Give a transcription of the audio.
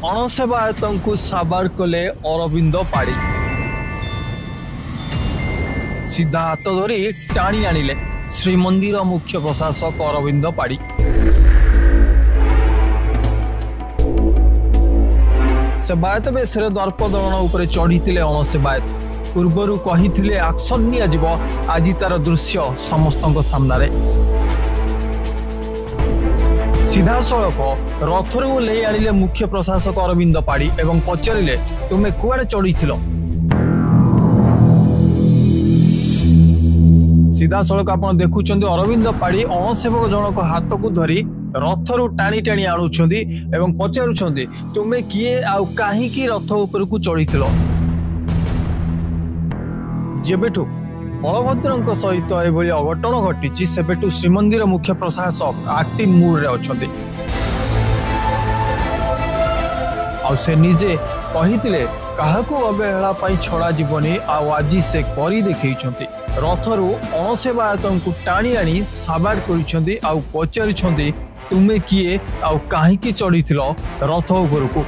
अणसेवायतଙ୍କୁ साबार कले अरविंद पाड़ी सीधा हाथ धरी टाणी आनिले श्रीमंदिर मुख्य प्रशासक अरविंद पाड़ी। सेवायत बेश दर्पदलन उपर चढ़ी अणसेवायत पूर्वर कही एक्शन नियाजिब आज तार दृश्य समस्त सामने सीधा सड़क रथर ले आनिले मुख्य प्रशासक अरविंद पाड़ी एवं पचारे तुम्हें कुआड़े चढ़ी सीधा सड़क आप देखुं अरविंद पाड़ी अणसेवक जनक हाथ को धरी रथरु टाणी टाणी आणुछंदी एवं पचारुछंदी तुम्हें किए आउ काहींकी रथ ऊपर को चढ़ी जेबेठू बलभद्र सहित एभली अघटन घटी सेबेठू श्रीमंदिर मुख्य प्रशासक एक्टिव मूड रे अछंती। आ से निजे कहितिले काहाकू अवहेला पई छड़ा जीवनी आज से करी देखैछंती रथरु अणसेवायतଙ୍କୁ टाणी आनी साबार करिछंती आ पचारिछंती तुम्हें किए आउ काहींकी चढ़ी रथ ऊपर को।